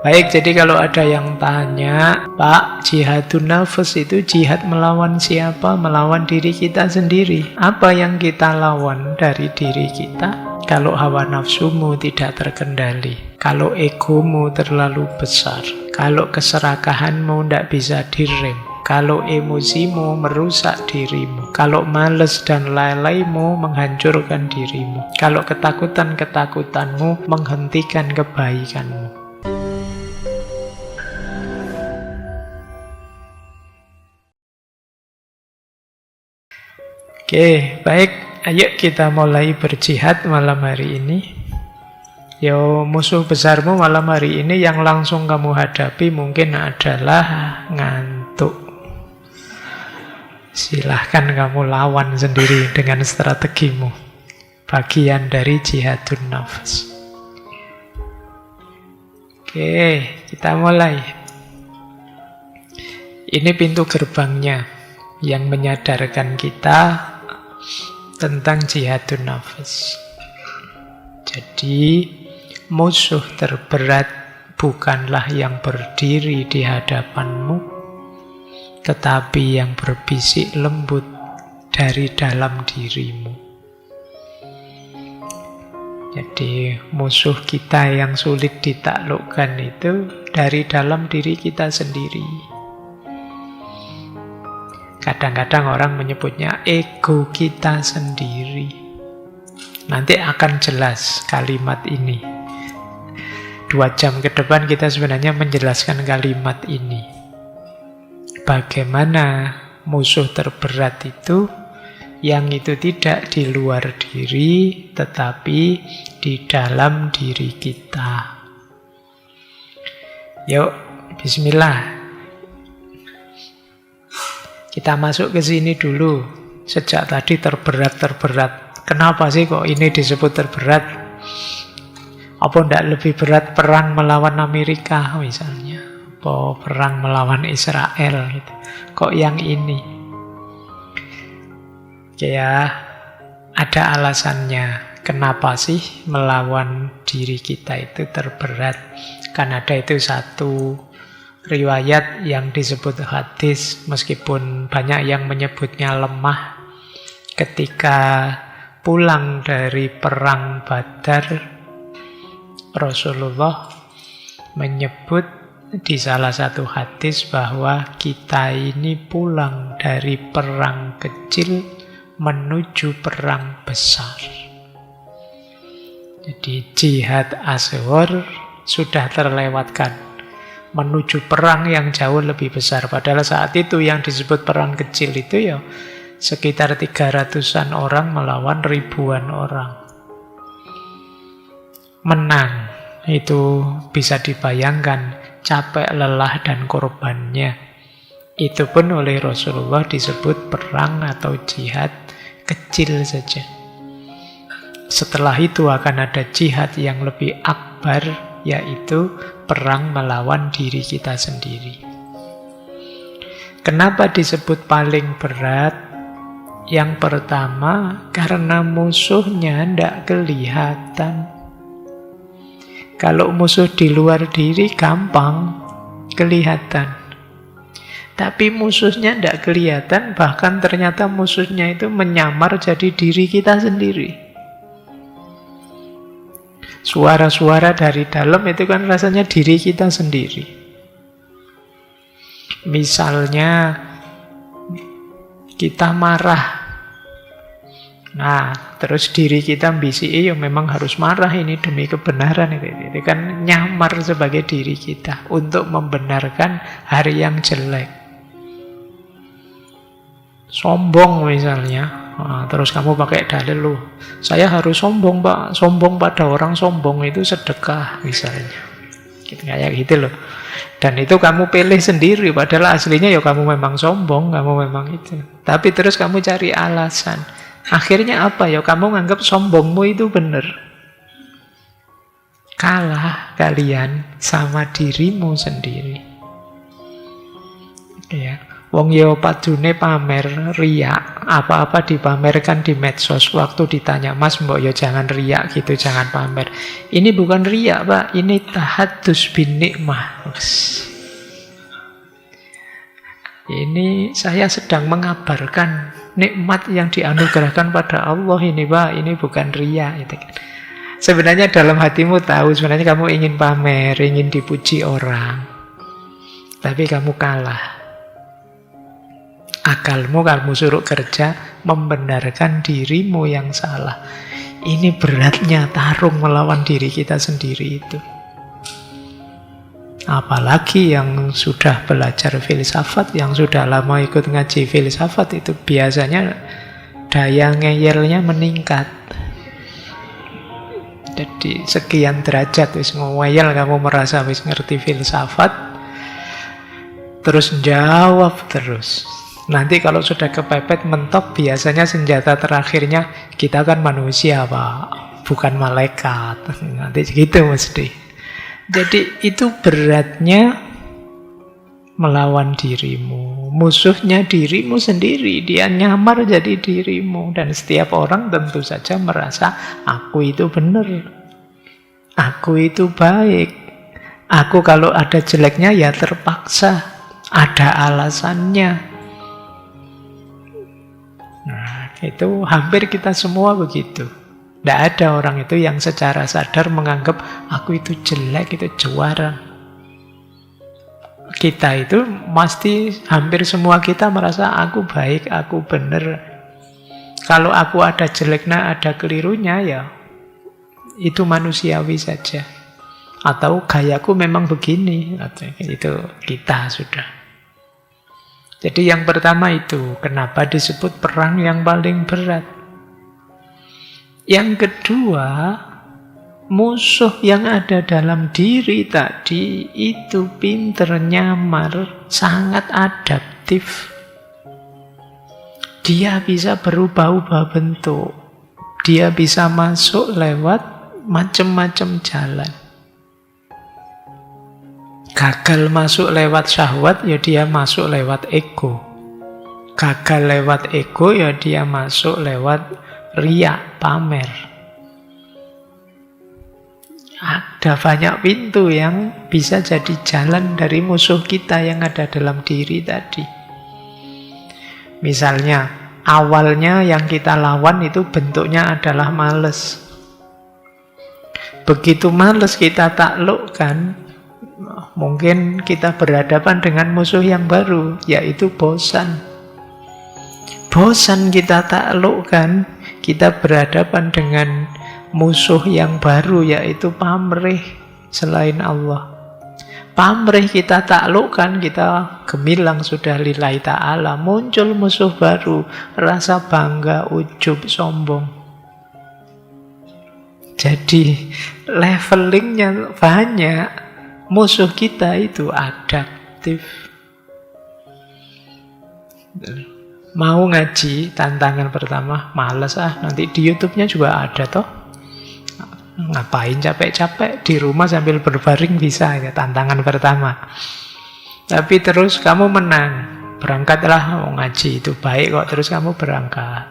Baik, jadi kalau ada yang tanya, Pak, jihadun nafas itu jihad melawan siapa? Melawan diri kita sendiri. Apa yang kita lawan dari diri kita? Kalau hawa nafsumu tidak terkendali, kalau egomu terlalu besar, kalau keserakahanmu tidak bisa direm, kalau emosimu merusak dirimu, kalau males dan lalaimu menghancurkan dirimu, kalau ketakutan-ketakutanmu menghentikan kebaikanmu. Oke, baik. Ayo kita mulai berjihad malam hari ini. Yo, musuh besarmu malam hari ini yang langsung kamu hadapi mungkin adalah ngantuk. Silahkan kamu lawan sendiri dengan strategimu. Bagian dari jihadun nafas. Oke, kita mulai. Ini pintu gerbangnya yang menyadarkan kita tentang jihadun nafas. Jadi, musuh terberat bukanlah yang berdiri di hadapanmu, tetapi yang berbisik lembut dari dalam dirimu. Jadi, musuh kita yang sulit ditaklukkan itu dari dalam diri kita sendiri. Kadang-kadang orang menyebutnya ego kita sendiri. Nanti akan jelas kalimat ini. 2 jam ke depan kita sebenarnya menjelaskan kalimat ini. Bagaimana musuh terberat itu, yang itu tidak di luar diri, tetapi di dalam diri kita. Yuk, bismillah. Kita masuk ke sini dulu. Sejak tadi terberat-terberat. Kenapa sih kok ini disebut terberat? Apa tidak lebih berat perang melawan Amerika misalnya? Apa perang melawan Israel gitu? Kok yang ini? Ya, ada alasannya. Kenapa sih melawan diri kita itu terberat? Kan ada itu satu riwayat yang disebut hadis, meskipun banyak yang menyebutnya lemah. Ketika pulang dari perang Badar, Rasulullah menyebut di salah satu hadis bahwa kita ini pulang dari perang kecil menuju perang besar. Jadi jihad asghar sudah terlewatkan, menuju perang yang jauh lebih besar. Padahal saat itu yang disebut perang kecil itu ya sekitar 300-an orang melawan ribuan orang. Menang, itu bisa dibayangkan capek, lelah, dan korbannya. Itu pun oleh Rasulullah disebut perang atau jihad kecil saja. Setelah itu akan ada jihad yang lebih akbar, yaitu perang melawan diri kita sendiri. Kenapa disebut paling berat? Yang pertama, karena musuhnya tidak kelihatan. Kalau musuh di luar diri gampang kelihatan. Tapi musuhnya tidak kelihatan, bahkan ternyata musuhnya itu menyamar jadi diri kita sendiri. Suara-suara dari dalam itu kan rasanya diri kita sendiri. Misalnya kita marah. Nah, terus diri kita bisiki, ya memang harus marah ini demi kebenaran. Itu kan nyamar sebagai diri kita untuk membenarkan hari yang jelek. Sombong misalnya. Nah, terus kamu pakai dalil lu, saya harus sombong Pak, sombong pada orang sombong itu sedekah misalnya, kayak gitu loh. Dan itu kamu pilih sendiri, padahal aslinya ya kamu memang sombong, kamu memang itu. Tapi terus kamu cari alasan. Akhirnya apa ya? Kamu nganggap sombongmu itu benar. Kalah kalian sama dirimu sendiri. Ya. Wong yo padune pamer, riak, apa-apa dipamerkan di medsos. Waktu ditanya, Mas, mbok yo jangan riak gitu, jangan pamer. Ini bukan riak, Pak, ini tahadus bin nikmah. Ini saya sedang mengabarkan nikmat yang dianugerahkan pada Allah ini, Pak. Ini bukan riak gitu kan. Sebenarnya dalam hatimu tahu, sebenarnya kamu ingin pamer, ingin dipuji orang. Tapi kamu kalah. Akalmu kamu suruh kerja membenarkan dirimu yang salah. Ini beratnya tarung melawan diri kita sendiri itu. Apalagi yang sudah belajar filsafat, yang sudah lama ikut ngaji filsafat, itu biasanya daya ngeyelnya meningkat. Jadi sekian derajat wis ngeyel, kamu merasa wis ngerti filsafat, terus jawab terus. Nanti kalau sudah kepepet mentok, biasanya senjata terakhirnya, kita kan manusia, Pak, bukan malaikat. Nanti gitu mesti. Jadi itu beratnya melawan dirimu. Musuhnya dirimu sendiri. Dia nyamar jadi dirimu. Dan setiap orang tentu saja merasa, aku itu benar, aku itu baik. Aku kalau ada jeleknya ya terpaksa, ada alasannya. Nah, itu hampir kita semua begitu. Tidak ada orang itu yang secara sadar menganggap aku itu jelek, itu juara. Kita itu pasti hampir semua kita merasa aku baik, aku benar. Kalau aku ada jeleknya, ada kelirunya, ya itu manusiawi saja. Atau gayaku memang begini, itu kita sudah. Jadi yang pertama itu, kenapa disebut perang yang paling berat? Yang kedua, musuh yang ada dalam diri tadi itu pinter nyamar, sangat adaptif. Dia bisa berubah-ubah bentuk. Dia bisa masuk lewat macam-macam jalan. Gagal masuk lewat syahwat, ya dia masuk lewat ego. Gagal lewat ego, ya dia masuk lewat riak, pamer. Ada banyak pintu yang bisa jadi jalan dari musuh kita yang ada dalam diri tadi. Misalnya, awalnya yang kita lawan itu bentuknya adalah malas. Begitu malas kita taklukkan, mungkin kita berhadapan dengan musuh yang baru, yaitu bosan. Bosan kita taklukkan, kita berhadapan dengan musuh yang baru, yaitu pamrih selain Allah. Pamrih kita taklukkan, kita gemilang sudah lillahi ta'ala. Muncul musuh baru, rasa bangga, ujub, sombong. Jadi levelingnya banyak. Musuh kita itu adaptif. Mau ngaji, tantangan pertama, males nanti di YouTube-nya juga ada toh. Ngapain capek-capek, di rumah sambil berbaring bisa, ya, tantangan pertama. Tapi terus kamu menang, berangkatlah, mau ngaji itu baik kok, terus kamu berangkat.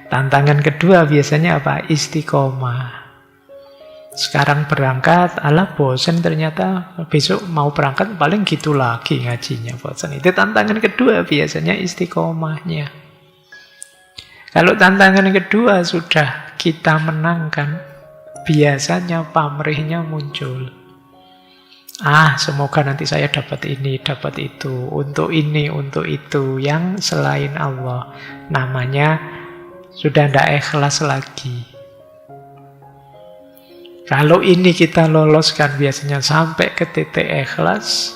Tantangan kedua biasanya apa? Istiqomah. Sekarang berangkat, alah bosan ternyata, besok mau berangkat paling gitu lagi ngajinya, bosan. Itu tantangan kedua biasanya istiqomahnya. Kalau tantangan kedua sudah kita menangkan, biasanya pamrihnya muncul. Semoga nanti saya dapat ini, dapat itu, untuk ini, untuk itu, yang selain Allah. Namanya sudah tidak ikhlas lagi. Kalau ini kita loloskan biasanya sampai ke titik ikhlas,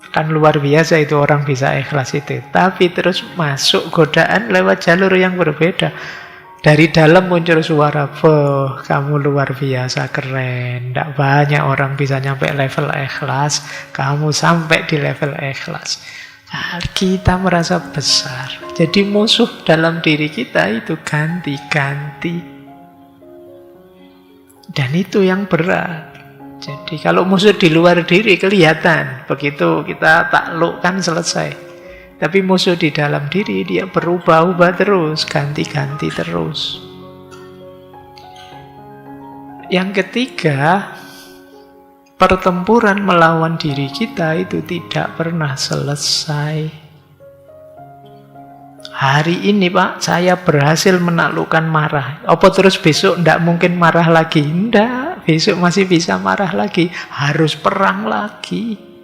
kan luar biasa itu orang bisa ikhlas itu. Tapi terus masuk godaan lewat jalur yang berbeda. Dari dalam muncul suara, kamu luar biasa, keren. Tidak banyak orang bisa nyampe level ikhlas, kamu sampai di level ikhlas. Kita merasa besar. Jadi musuh dalam diri kita itu ganti-ganti. Dan itu yang berat. Jadi kalau musuh di luar diri kelihatan, begitu kita taklukkan selesai. Tapi musuh di dalam diri dia berubah-ubah terus, ganti-ganti terus. Yang ketiga, pertempuran melawan diri kita itu tidak pernah selesai. Hari ini Pak, saya berhasil menaklukkan marah. Apa terus besok tidak mungkin marah lagi? Tidak, besok masih bisa marah lagi. Harus perang lagi.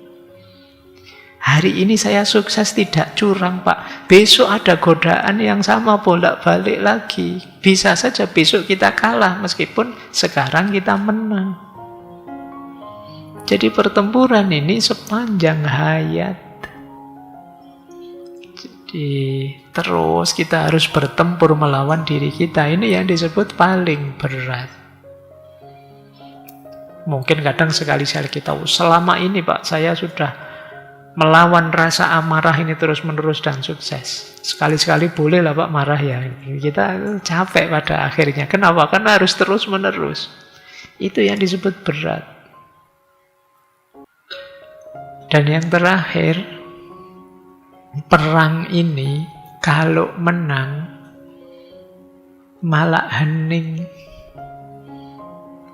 Hari ini saya sukses tidak curang Pak. Besok ada godaan yang sama bolak-balik lagi. Bisa saja besok kita kalah meskipun sekarang kita menang. Jadi pertempuran ini sepanjang hayat. Jadi terus kita harus bertempur melawan diri kita. Ini yang disebut paling berat. Mungkin kadang sekali-sekali kita, selama ini Pak saya sudah melawan rasa amarah ini terus-menerus dan sukses. Sekali-sekali bolehlah Pak marah ya. Kita capek pada akhirnya. Kenapa? Karena harus terus-menerus. Itu yang disebut berat. Dan yang terakhir, perang ini kalau menang malah hening.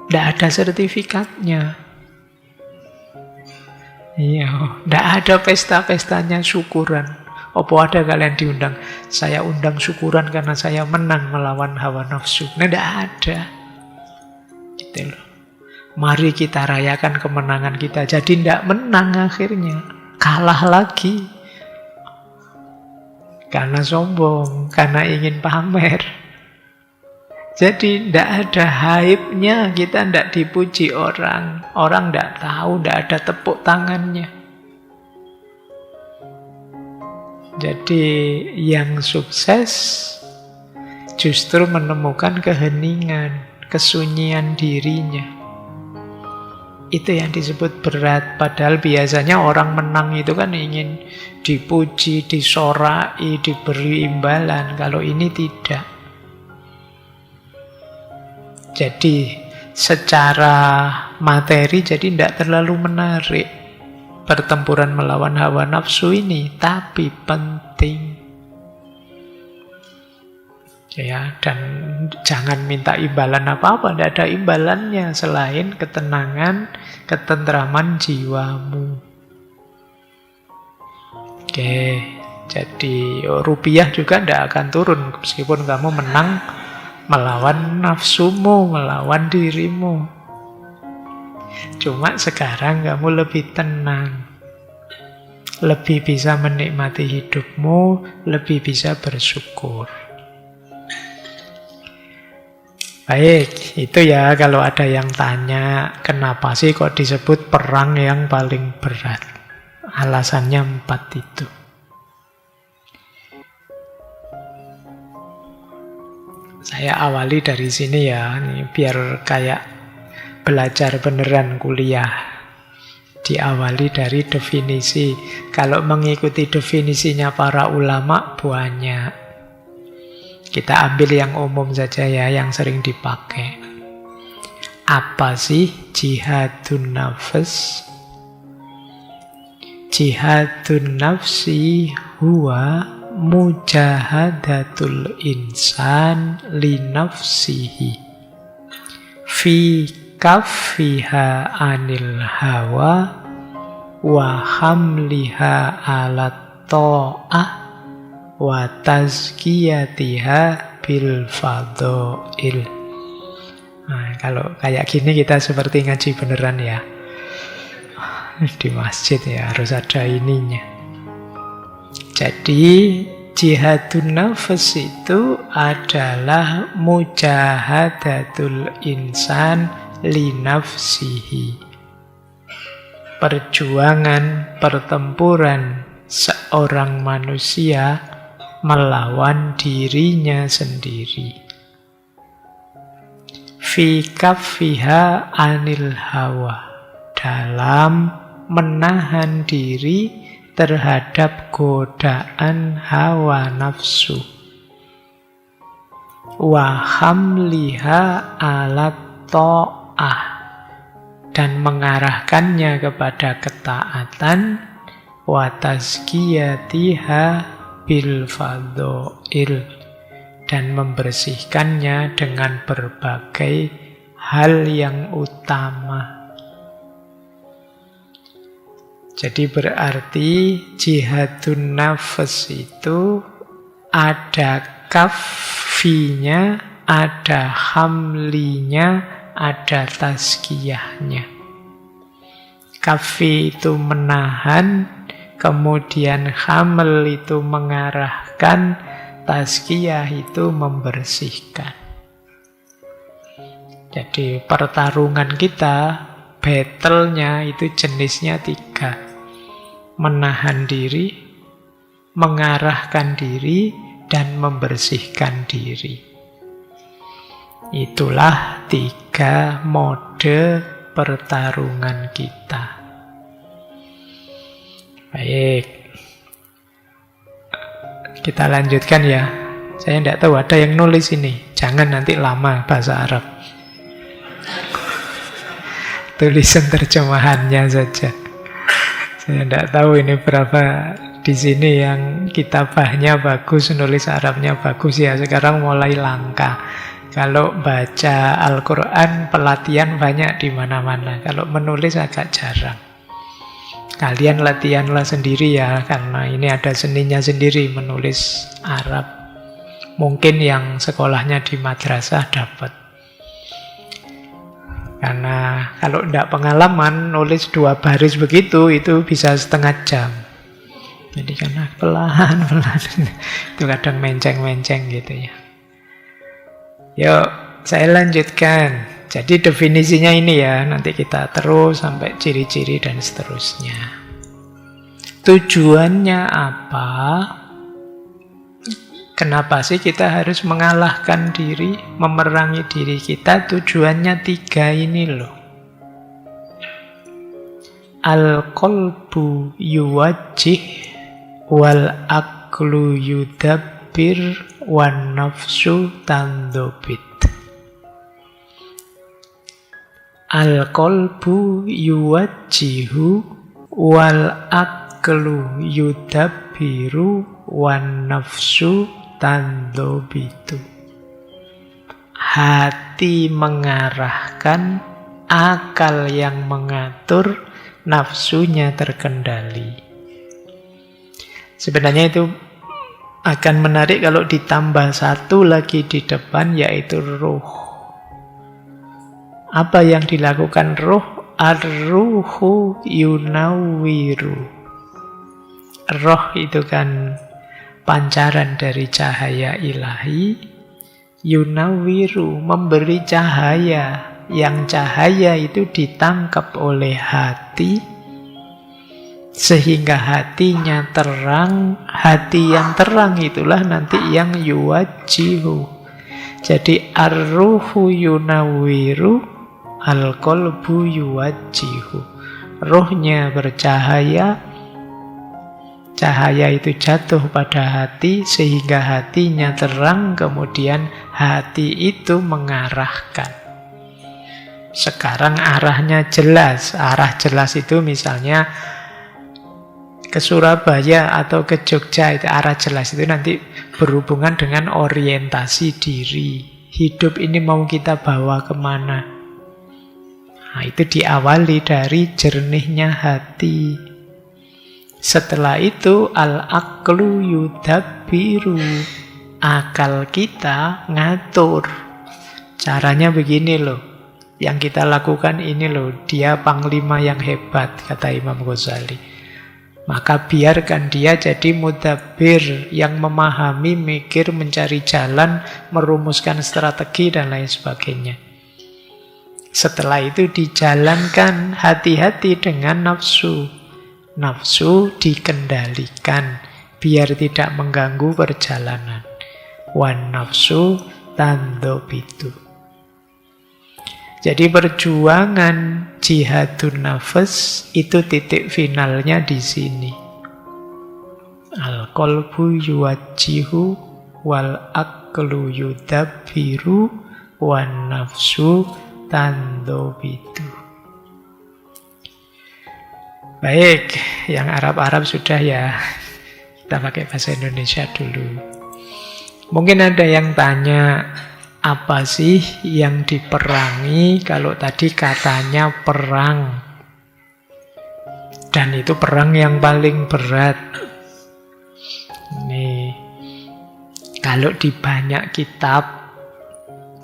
Tidak ada sertifikatnya. Iya, tidak ada pesta-pestanya syukuran. Apa ada kalian diundang? Saya undang syukuran karena saya menang melawan hawa nafsu. Nah, tidak ada. Gitu loh. Mari kita rayakan kemenangan kita. Jadi tidak menang akhirnya. Kalah lagi. Karena sombong, karena ingin pamer. Jadi tidak ada hype-nya, kita tidak dipuji orang. Orang tidak tahu, tidak ada tepuk tangannya. Jadi yang sukses justru menemukan keheningan, kesunyian dirinya. Itu yang disebut berat. Padahal biasanya orang menang itu kan ingin dipuji, disorai, diberi imbalan. Kalau ini tidak. Jadi secara materi jadi tidak terlalu menarik pertempuran melawan hawa nafsu ini, tapi penting. Ya, dan jangan minta imbalan apa-apa, tidak ada imbalannya selain ketenangan, ketentraman jiwamu. Oke, jadi rupiah juga tidak akan turun meskipun kamu menang melawan nafsumu, melawan dirimu. Cuma sekarang kamu lebih tenang, lebih bisa menikmati hidupmu, lebih bisa bersyukur. Baik, itu ya kalau ada yang tanya, kenapa sih kok disebut perang yang paling berat? Alasannya 4 itu. Saya awali dari sini ya, ini biar kayak belajar beneran kuliah. Diawali dari definisi. Kalau mengikuti definisinya para ulama banyak. Kita ambil yang umum saja ya, yang sering dipakai. Apa sih jihadun nafs? Jihadun nafsi huwa mujahadatul insan li nafsihi fi kaffiha anil hawa wa hamliha ala ta'ah wa tazkiyatiha bil fadha'il. Nah, kalau kayak gini kita seperti ngaji beneran ya. Di masjid ya harus ada ininya. Jadi jihadun nafs itu adalah mujahadatul insan li nafsihi. Perjuangan, pertempuran seorang manusia melawan dirinya sendiri. Fi kaffiha anil hawa. Dalam menahan diri terhadap godaan hawa nafsu. Wa hamliha ala ta'ah. Dan mengarahkannya kepada ketaatan wa tazkiyatiha bil fadhail, dan membersihkannya dengan berbagai hal yang utama. Jadi berarti jihadun nafs itu ada kafinya, ada hamlinya, ada tazkiyahnya. Kafi itu menahan, kemudian haml itu mengarahkan, tazkiyah itu membersihkan. Jadi pertarungan kita, battle-nya itu jenisnya 3. Menahan diri, mengarahkan diri, dan membersihkan diri. Itulah 3 mode pertarungan kita. Baik, kita lanjutkan ya. Saya tidak tahu ada yang nulis ini. Jangan nanti lama bahasa Arab. Tulisan terjemahannya saja. Saya tidak tahu ini berapa di sini yang kitabahnya bagus, nulis Arabnya bagus ya. Sekarang mulai langka. Kalau baca Al-Quran, pelatihan banyak di mana-mana. Kalau menulis agak jarang. Kalian latihanlah sendiri ya, karena ini ada seninya sendiri menulis Arab. Mungkin yang sekolahnya di madrasah dapat. Karena kalau tidak pengalaman, nulis 2 baris begitu, itu bisa setengah jam. Jadi karena pelan-pelan, itu kadang menceng-menceng gitu ya. Yuk, saya lanjutkan. Jadi definisinya ini ya, nanti kita terus sampai ciri-ciri dan seterusnya. Tujuannya apa? Kenapa sih kita harus mengalahkan diri, memerangi diri kita? Tujuannya 3 ini loh. Al-qalbu yuwajjih, wal aqlu yudabbir, wan nafsu tandobit. Al-qalbu yuwajjihu, wal aqlu yudabbiru, wan nafsu tandobitu. Hati mengarahkan, akal yang mengatur, nafsunya terkendali. Sebenarnya itu akan menarik kalau ditambah 1 lagi di depan, yaitu ruh. Apa yang dilakukan ruh? Ar-ruhu yunawwiru. Roh itu kan pancaran dari cahaya ilahi. Yunawwiru, memberi cahaya. Yang cahaya itu ditangkap oleh hati, sehingga hatinya terang. Hati yang terang itulah nanti yang yuwajjihu. Jadi ar-ruhu yunawwiru, al-qalbu yuwajjihu. Rohnya bercahaya, cahaya itu jatuh pada hati sehingga hatinya terang, kemudian hati itu mengarahkan. Sekarang arahnya jelas. Arah jelas itu misalnya ke Surabaya atau ke Jogja, itu arah jelas itu nanti berhubungan dengan orientasi diri. Hidup ini mau kita bawa kemana? Nah, itu diawali dari jernihnya hati. Setelah itu al-aqlu yudabbiru. Akal kita ngatur. Caranya begini loh. Yang kita lakukan ini loh. Dia panglima yang hebat, kata Imam Ghazali. Maka biarkan dia jadi mudabbir, yang memahami, mikir, mencari jalan, merumuskan strategi dan lain sebagainya. Setelah itu dijalankan, hati-hati dengan nafsu. Nafsu dikendalikan biar tidak mengganggu perjalanan. Wan nafsu tandobitu. Jadi perjuangan jihadun nafs itu titik finalnya di sini. Al-qalbu yuwajjihu, wal aqlu yudabbiru, wan nafsu tandobitu. Baik, yang Arab-Arab sudah ya. Kita pakai bahasa Indonesia dulu. Mungkin ada yang tanya, apa sih yang diperangi kalau tadi katanya perang? Dan itu perang yang paling berat. Nih, kalau di banyak kitab,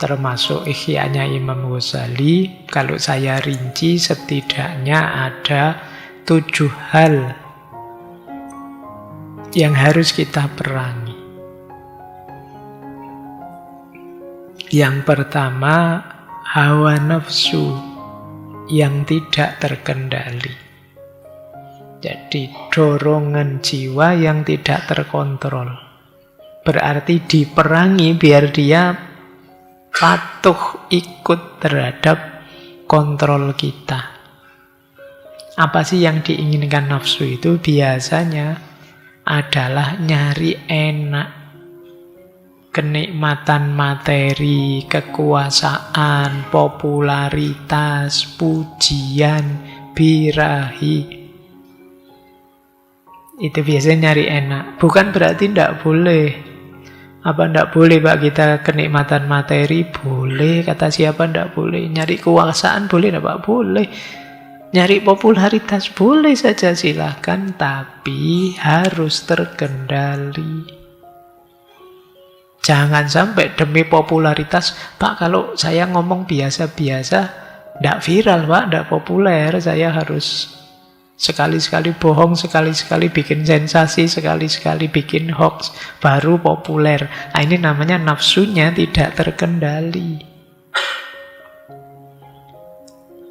termasuk Ihya-nya Imam Ghazali, kalau saya rinci setidaknya ada 7 hal yang harus kita perangi. Yang pertama, hawa nafsu yang tidak terkendali. Jadi dorongan jiwa yang tidak terkontrol. Berarti diperangi biar dia patuh ikut terhadap kontrol kita. Apa sih yang diinginkan nafsu itu? Biasanya adalah nyari enak, kenikmatan materi, kekuasaan, popularitas, pujian, birahi. Itu biasanya nyari enak. Bukan berarti tidak boleh. Apa tidak boleh Pak kita kenikmatan materi? Boleh. Kata siapa tidak boleh? Nyari kekuasaan boleh tidak Pak? Boleh. Nyari popularitas boleh saja, silahkan. Tapi harus terkendali. Jangan sampai demi popularitas, Pak kalau saya ngomong biasa-biasa, tidak viral Pak, tidak populer. Saya harus sekali-sekali bohong, sekali-sekali bikin sensasi, sekali-sekali bikin hoax, baru populer. Nah, ini namanya nafsunya tidak terkendali.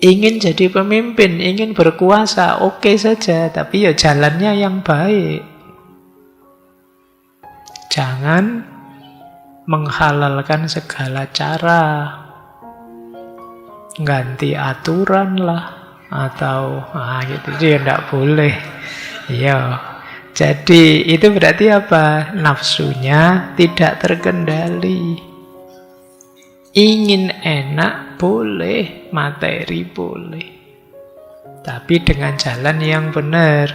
Ingin jadi pemimpin, ingin berkuasa, oke saja, tapi ya jalannya yang baik. Jangan menghalalkan segala cara, ganti aturan lah, atau gitu, ya tidak boleh. Ya, jadi itu berarti apa? Nafsunya tidak terkendali. Ingin enak boleh, materi boleh, tapi dengan jalan yang benar.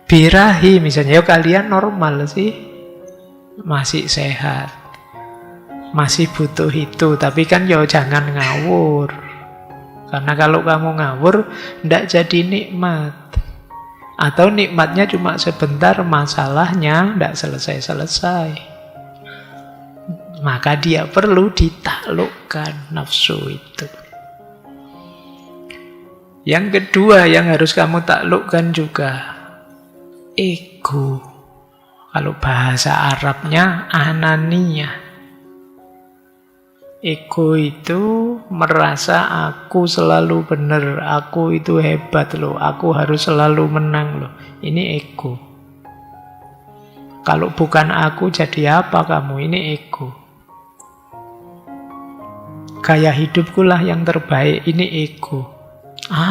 Birahi misalnya, ya kalian normal sih, masih sehat, masih butuh itu, tapi kan ya jangan ngawur. Karena kalau kamu ngawur, tidak jadi nikmat. Atau nikmatnya cuma sebentar, masalahnya tidak selesai-selesai. Maka dia perlu ditaklukkan nafsu itu. Yang kedua yang harus kamu taklukkan juga, ego. Kalau bahasa Arabnya ananiyah. Ego itu merasa aku selalu benar, aku itu hebat loh, aku harus selalu menang loh. Ini ego. Kalau bukan aku jadi apa kamu? Ini ego. Gaya hidupku lah yang terbaik, ini ego.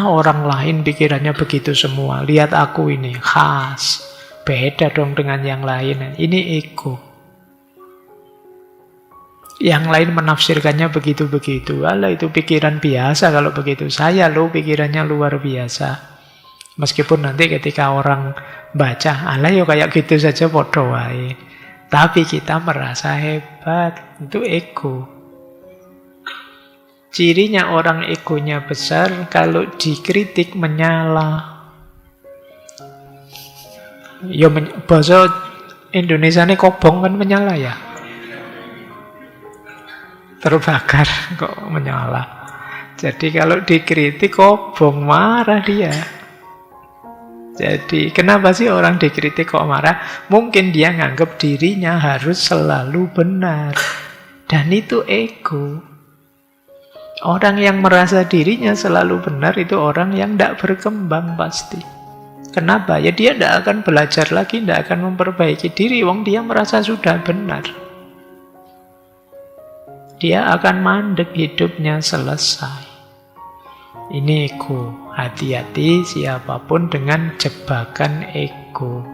Orang lain pikirannya begitu semua, lihat aku ini khas, beda dong dengan yang lain. Ini ego. Yang lain menafsirkannya begitu-begitu. Alah, itu pikiran biasa kalau begitu. Saya loh pikirannya luar biasa. Meskipun nanti ketika orang baca, alah ya kayak gitu saja podo wae. Tapi kita merasa hebat, itu ego. Cirinya orang egonya besar, kalau dikritik menyala. Ya bahasa Indonesia ini kobong kan menyala ya. Terbakar kok menyala. Jadi kalau dikritik kobong, marah dia. Jadi kenapa sih orang dikritik kok marah? Mungkin dia nganggap dirinya harus selalu benar. Dan itu ego. Orang yang merasa dirinya selalu benar itu orang yang tidak berkembang pasti. Kenapa? Ya dia tidak akan belajar lagi, tidak akan memperbaiki diri. Wong dia merasa sudah benar. Dia akan mandek, hidupnya selesai. Ini ego. Hati-hati siapapun dengan jebakan ego.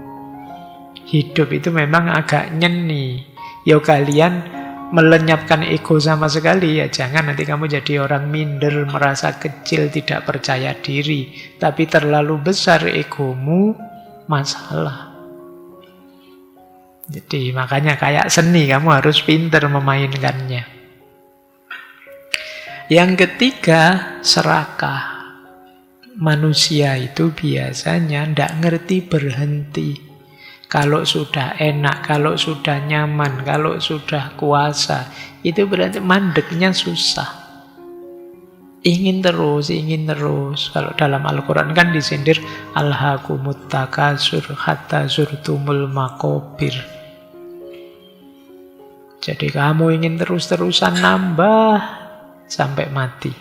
Hidup itu memang agak nyeni. Ya kalian melenyapkan ego sama sekali, ya jangan nanti kamu jadi orang minder, merasa kecil, tidak percaya diri. Tapi terlalu besar egomu, masalah. Jadi makanya kayak seni, kamu harus pinter memainkannya. Yang ketiga, serakah. Manusia itu biasanya tidak ngerti berhenti. Kalau sudah enak, kalau sudah nyaman, kalau sudah kuasa, itu berarti mandeknya susah. Ingin terus, ingin terus. Kalau dalam Al-Quran kan disindir, alhaakumut takasur hatta zurtumul maqabir. Jadi kamu ingin terus-terusan nambah sampai mati.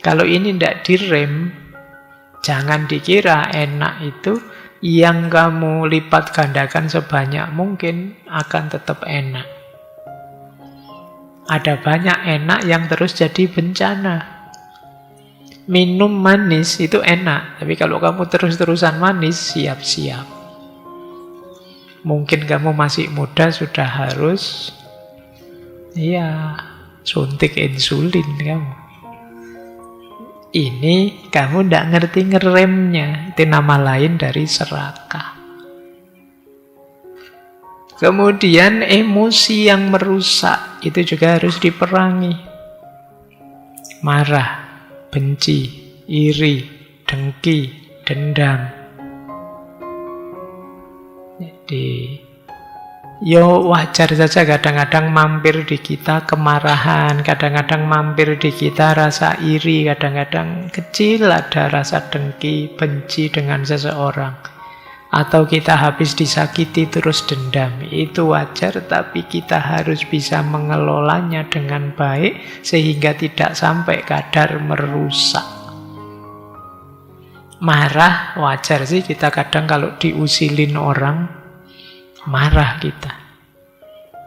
Kalau ini tidak direm, jangan dikira enak itu yang kamu lipat gandakan sebanyak mungkin akan tetap enak. Ada banyak enak yang terus jadi bencana. Minum manis itu enak, tapi kalau kamu terus-terusan manis, siap-siap. Mungkin kamu masih muda sudah harus suntik insulin kamu. Ini kamu tidak ngerti ngeremnya. Itu nama lain dari serakah. Kemudian emosi yang merusak itu juga harus diperangi. Marah, benci, iri, dengki, dendam. Jadi wajar saja kadang-kadang mampir di kita kemarahan, kadang-kadang mampir di kita rasa iri, kadang-kadang kecil ada rasa dengki, benci dengan seseorang. Atau kita habis disakiti terus dendam. Itu wajar, tapi kita harus bisa mengelolanya dengan baik sehingga tidak sampai kadar merusak. Marah wajar sih, kita kadang kalau diusilin orang marah kita.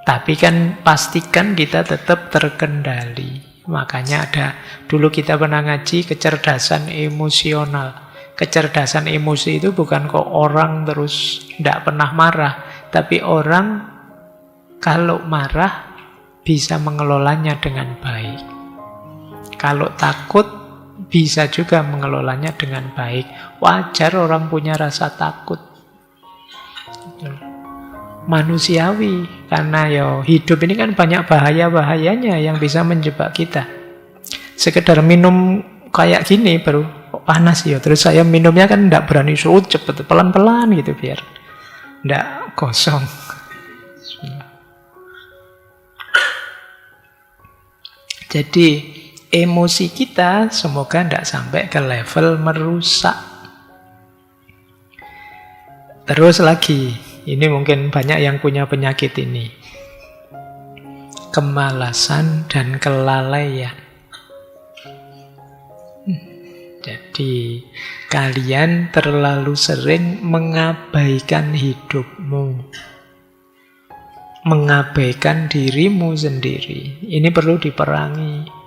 Tapi kan pastikan kita tetap terkendali. Makanya ada, dulu kita pernah ngaji kecerdasan emosional. Kecerdasan emosi itu bukan kok orang terus tidak pernah marah. Tapi orang kalau marah bisa mengelolanya dengan baik. Kalau takut bisa juga mengelolanya dengan baik. Wajar orang punya rasa takut. Manusiawi, karena hidup ini kan banyak bahaya-bahayanya yang bisa menjebak kita. Sekedar minum kayak gini baru panas terus saya minumnya kan tidak berani surut cepet, pelan-pelan gitu biar tidak kosong. Jadi emosi kita semoga tidak sampai ke level merusak. Terus lagi, ini mungkin banyak yang punya penyakit ini. Kemalasan dan kelalaian. Jadi, kalian terlalu sering mengabaikan hidupmu. Mengabaikan dirimu sendiri. Ini perlu diperangi.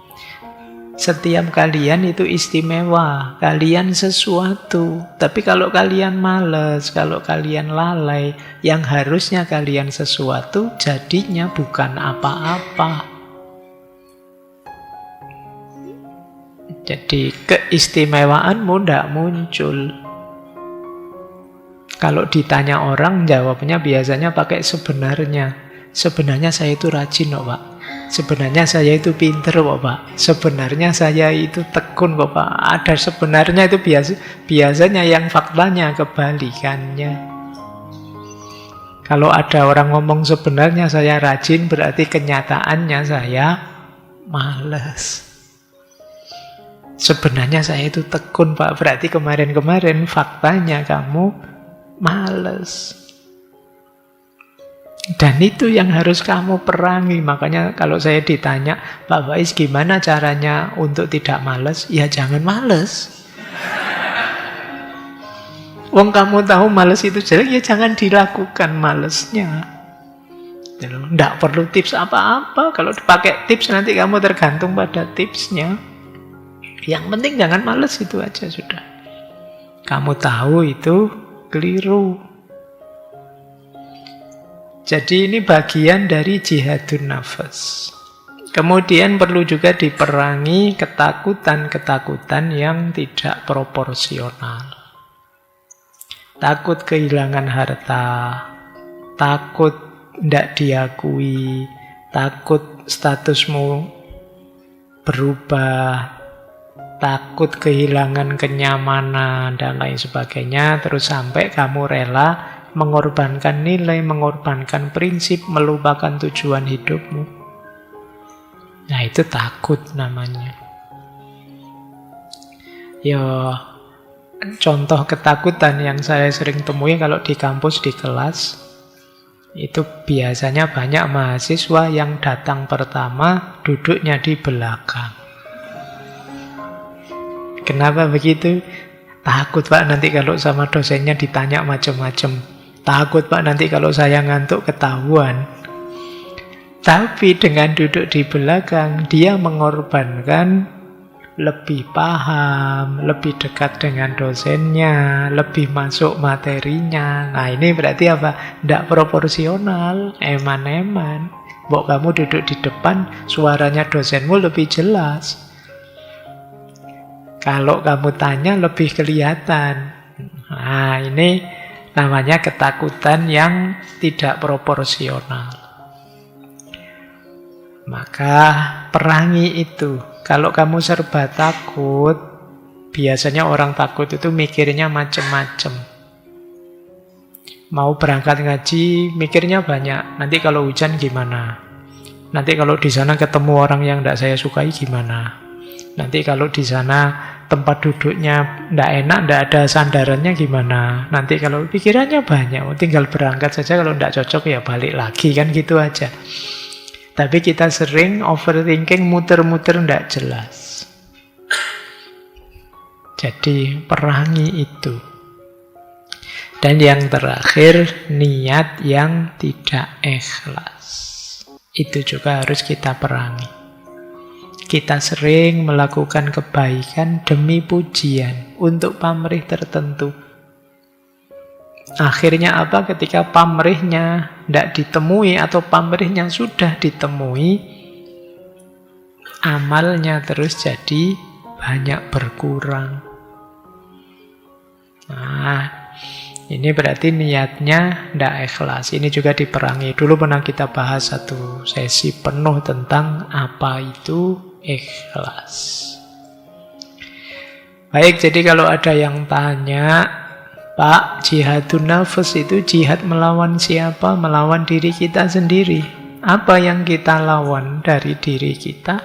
Setiap kalian itu istimewa, kalian sesuatu. Tapi kalau kalian malas, kalau kalian lalai, yang harusnya kalian sesuatu jadinya bukan apa-apa. Jadi keistimewaanmu tidak muncul. Kalau ditanya orang, jawabnya biasanya pakai sebenarnya. Sebenarnya saya itu rajin kok, Pak. Sebenarnya saya itu pinter kok, Pak. Sebenarnya saya itu tekun kok, Pak. Ada sebenarnya itu biasanya yang faktanya kebalikannya. Kalau ada orang ngomong sebenarnya saya rajin, berarti kenyataannya saya malas. Sebenarnya saya itu tekun, Pak. Berarti kemarin-kemarin faktanya kamu malas. Dan itu yang harus kamu perangi. Makanya kalau saya ditanya, Pak Faiz gimana caranya untuk tidak malas? Ya jangan malas. Wong kamu tahu malas itu jelek, ya jangan dilakukan malesnya. Tidak perlu tips apa-apa. Kalau dipakai tips nanti kamu tergantung pada tipsnya. Yang penting jangan malas, itu aja sudah. Kamu tahu itu keliru. Jadi ini bagian dari jihadun nafas. Kemudian perlu juga diperangi ketakutan-ketakutan yang tidak proporsional. Takut kehilangan harta, takut tidak diakui, takut statusmu berubah, takut kehilangan kenyamanan, dan lain sebagainya. Terus sampai kamu rela mengorbankan nilai, mengorbankan prinsip, melupakan tujuan hidupmu. Nah, itu takut namanya. Ya, contoh ketakutan yang saya sering temui kalau di kampus, di kelas, itu biasanya banyak mahasiswa yang datang pertama duduknya di belakang. Kenapa begitu? Takut Pak nanti kalau sama dosennya ditanya macam-macam. Takut Pak nanti kalau saya ngantuk ketahuan. Tapi dengan duduk di belakang, dia mengorbankan lebih paham, lebih dekat dengan dosennya, lebih masuk materinya. Nah ini berarti apa? Tidak proporsional, eman-eman. Mbok kamu duduk di depan, suaranya dosenmu lebih jelas. Kalau kamu tanya lebih kelihatan. Nah ini namanya ketakutan yang tidak proporsional. Maka perangi itu. Kalau kamu serba takut, biasanya orang takut itu mikirnya macam-macam. Mau berangkat ngaji, mikirnya banyak. Nanti kalau hujan gimana? Nanti kalau di sana ketemu orang yang tidak saya sukai gimana? Nanti kalau di sana tempat duduknya tidak enak, tidak ada sandarannya gimana? Nanti kalau pikirannya banyak, tinggal berangkat saja, kalau tidak cocok ya balik lagi, kan gitu aja. Tapi kita sering overthinking, muter-muter tidak jelas. Jadi perangi itu. Dan yang terakhir, niat yang tidak ikhlas. Itu juga harus kita perangi. Kita sering melakukan kebaikan demi pujian untuk pamrih tertentu. Akhirnya apa? Ketika pamrihnya tidak ditemui atau pamrihnya sudah ditemui, amalnya terus jadi banyak berkurang. Nah, ini berarti niatnya tidak ikhlas. Ini juga diperangi. Dulu pernah kita bahas satu sesi penuh tentang apa itu ikhlas. Baik, jadi kalau ada yang tanya, Pak, jihadun nafas itu jihad melawan siapa? Melawan diri kita sendiri. Apa yang kita lawan dari diri kita?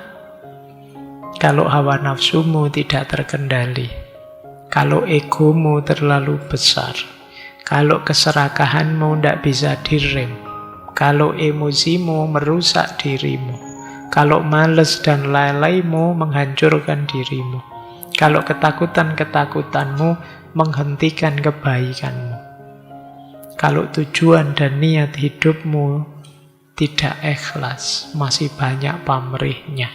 Kalau hawa nafsumu tidak terkendali, kalau egomu terlalu besar, kalau keserakahanmu tidak bisa direm, kalau emosimu merusak dirimu, kalau malas dan lalaimu menghancurkan dirimu, kalau ketakutan-ketakutanmu menghentikan kebaikanmu, kalau tujuan dan niat hidupmu tidak ikhlas, masih banyak pamrihnya,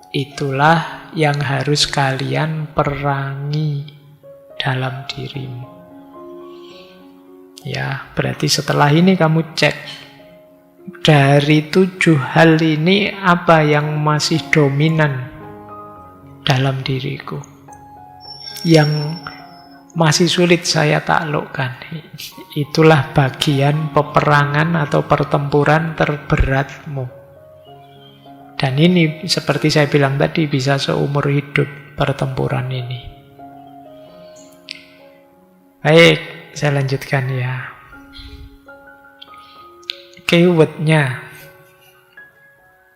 itulah yang harus kalian perangi dalam dirimu. Ya, berarti setelah ini kamu cek dari 7 hal ini apa yang masih dominan dalam diriku, yang masih sulit saya taklukkan. Itulah bagian peperangan atau pertempuran terberatmu. Dan ini seperti saya bilang tadi, bisa seumur hidup pertempuran ini. Baik, saya lanjutkan ya. Keyword-nya.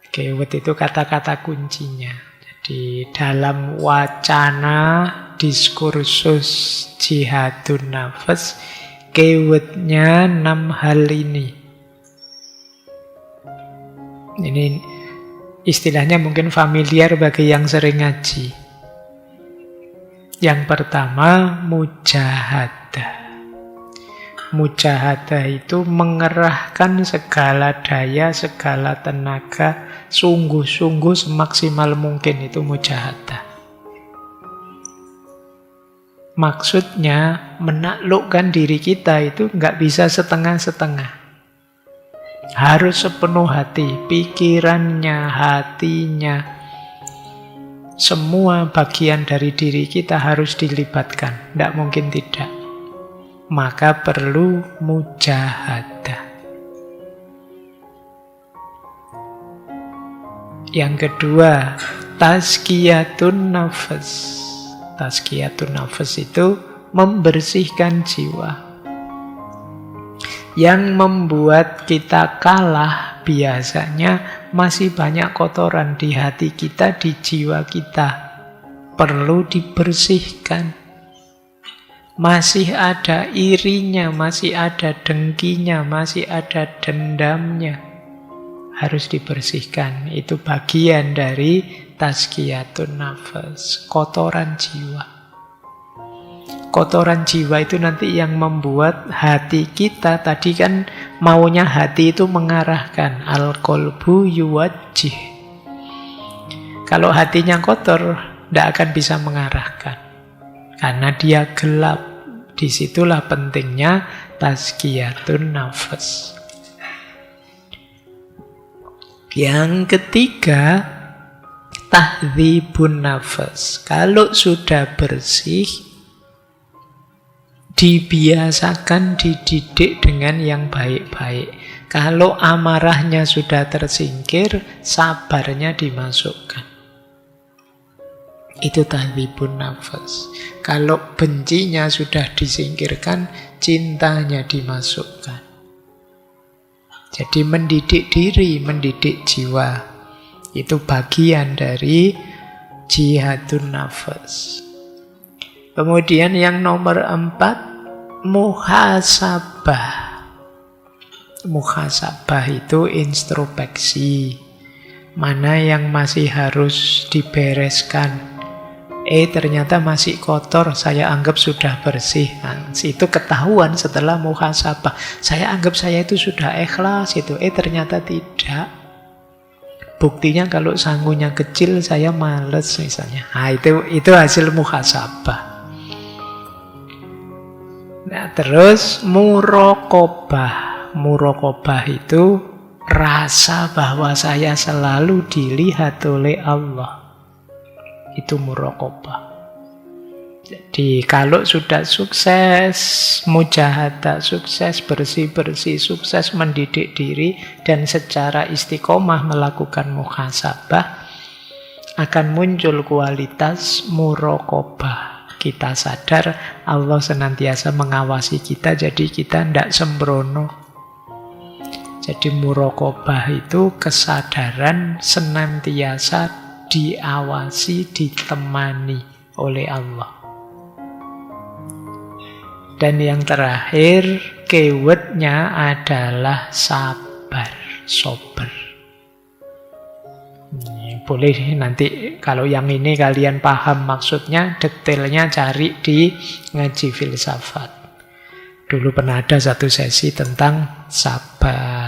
Keyword itu kata-kata kuncinya. Jadi dalam wacana diskursus jihadun nafas, keyword-nya 6 hal ini. Ini istilahnya mungkin familiar bagi yang sering ngaji. Yang pertama, mujahadah. Mujahadah itu mengerahkan segala daya, segala tenaga, sungguh-sungguh semaksimal mungkin, itu mujahadah. Maksudnya menaklukkan diri kita itu nggak bisa setengah-setengah. Harus sepenuh hati, pikirannya, hatinya, semua bagian dari diri kita harus dilibatkan. Tidak mungkin tidak. Maka perlu mujahadah. Yang kedua, tazkiyatun nafas. Tazkiyatun nafas itu membersihkan jiwa. Yang membuat kita kalah biasanya masih banyak kotoran di hati kita, di jiwa kita. Perlu dibersihkan. Masih ada irinya, masih ada dengkinya, masih ada dendamnya. Harus dibersihkan. Itu bagian dari tazkiyatun nafas, kotoran jiwa. Kotoran jiwa itu nanti yang membuat hati kita, tadi kan maunya hati itu mengarahkan. Al-qalbu yuwajjih. Kalau hatinya kotor, tidak akan bisa mengarahkan. Karena dia gelap. Disitulah pentingnya tazkiyatun nafas. Yang ketiga, tahdzibun nafas. Kalau sudah bersih, dibiasakan dididik dengan yang baik-baik. Kalau amarahnya sudah tersingkir, sabarnya dimasukkan. Itu tahdzibun nafas. Kalau bencinya sudah disingkirkan, cintanya dimasukkan. Jadi mendidik diri, mendidik jiwa. Itu bagian dari jihadun nafas. Kemudian yang nomor 4, muhasabah. Muhasabah itu introspeksi. Mana yang masih harus dibereskan. Ternyata masih kotor, saya anggap sudah bersih. Nah, itu ketahuan setelah muhasabah. Saya anggap saya itu sudah ikhlas itu. Ternyata tidak. Buktinya kalau sangunya kecil, saya males misalnya. Nah, itu hasil muhasabah. Nah, terus muraqabah. Muraqabah itu rasa bahwa saya selalu dilihat oleh Allah. Itu muraqabah. Jadi kalau sudah sukses, mujahadah sukses, bersih-bersih sukses, mendidik diri, dan secara istiqomah melakukan muhasabah, akan muncul kualitas muraqabah. Kita sadar Allah senantiasa mengawasi kita, jadi kita tidak sembrono. Jadi muraqabah itu kesadaran senantiasa diawasi, ditemani oleh Allah. Dan yang terakhir, keywordnya adalah sabar, sober. Boleh nanti kalau yang ini kalian paham maksudnya, detailnya cari di ngaji filsafat. Dulu pernah ada satu sesi tentang sabar.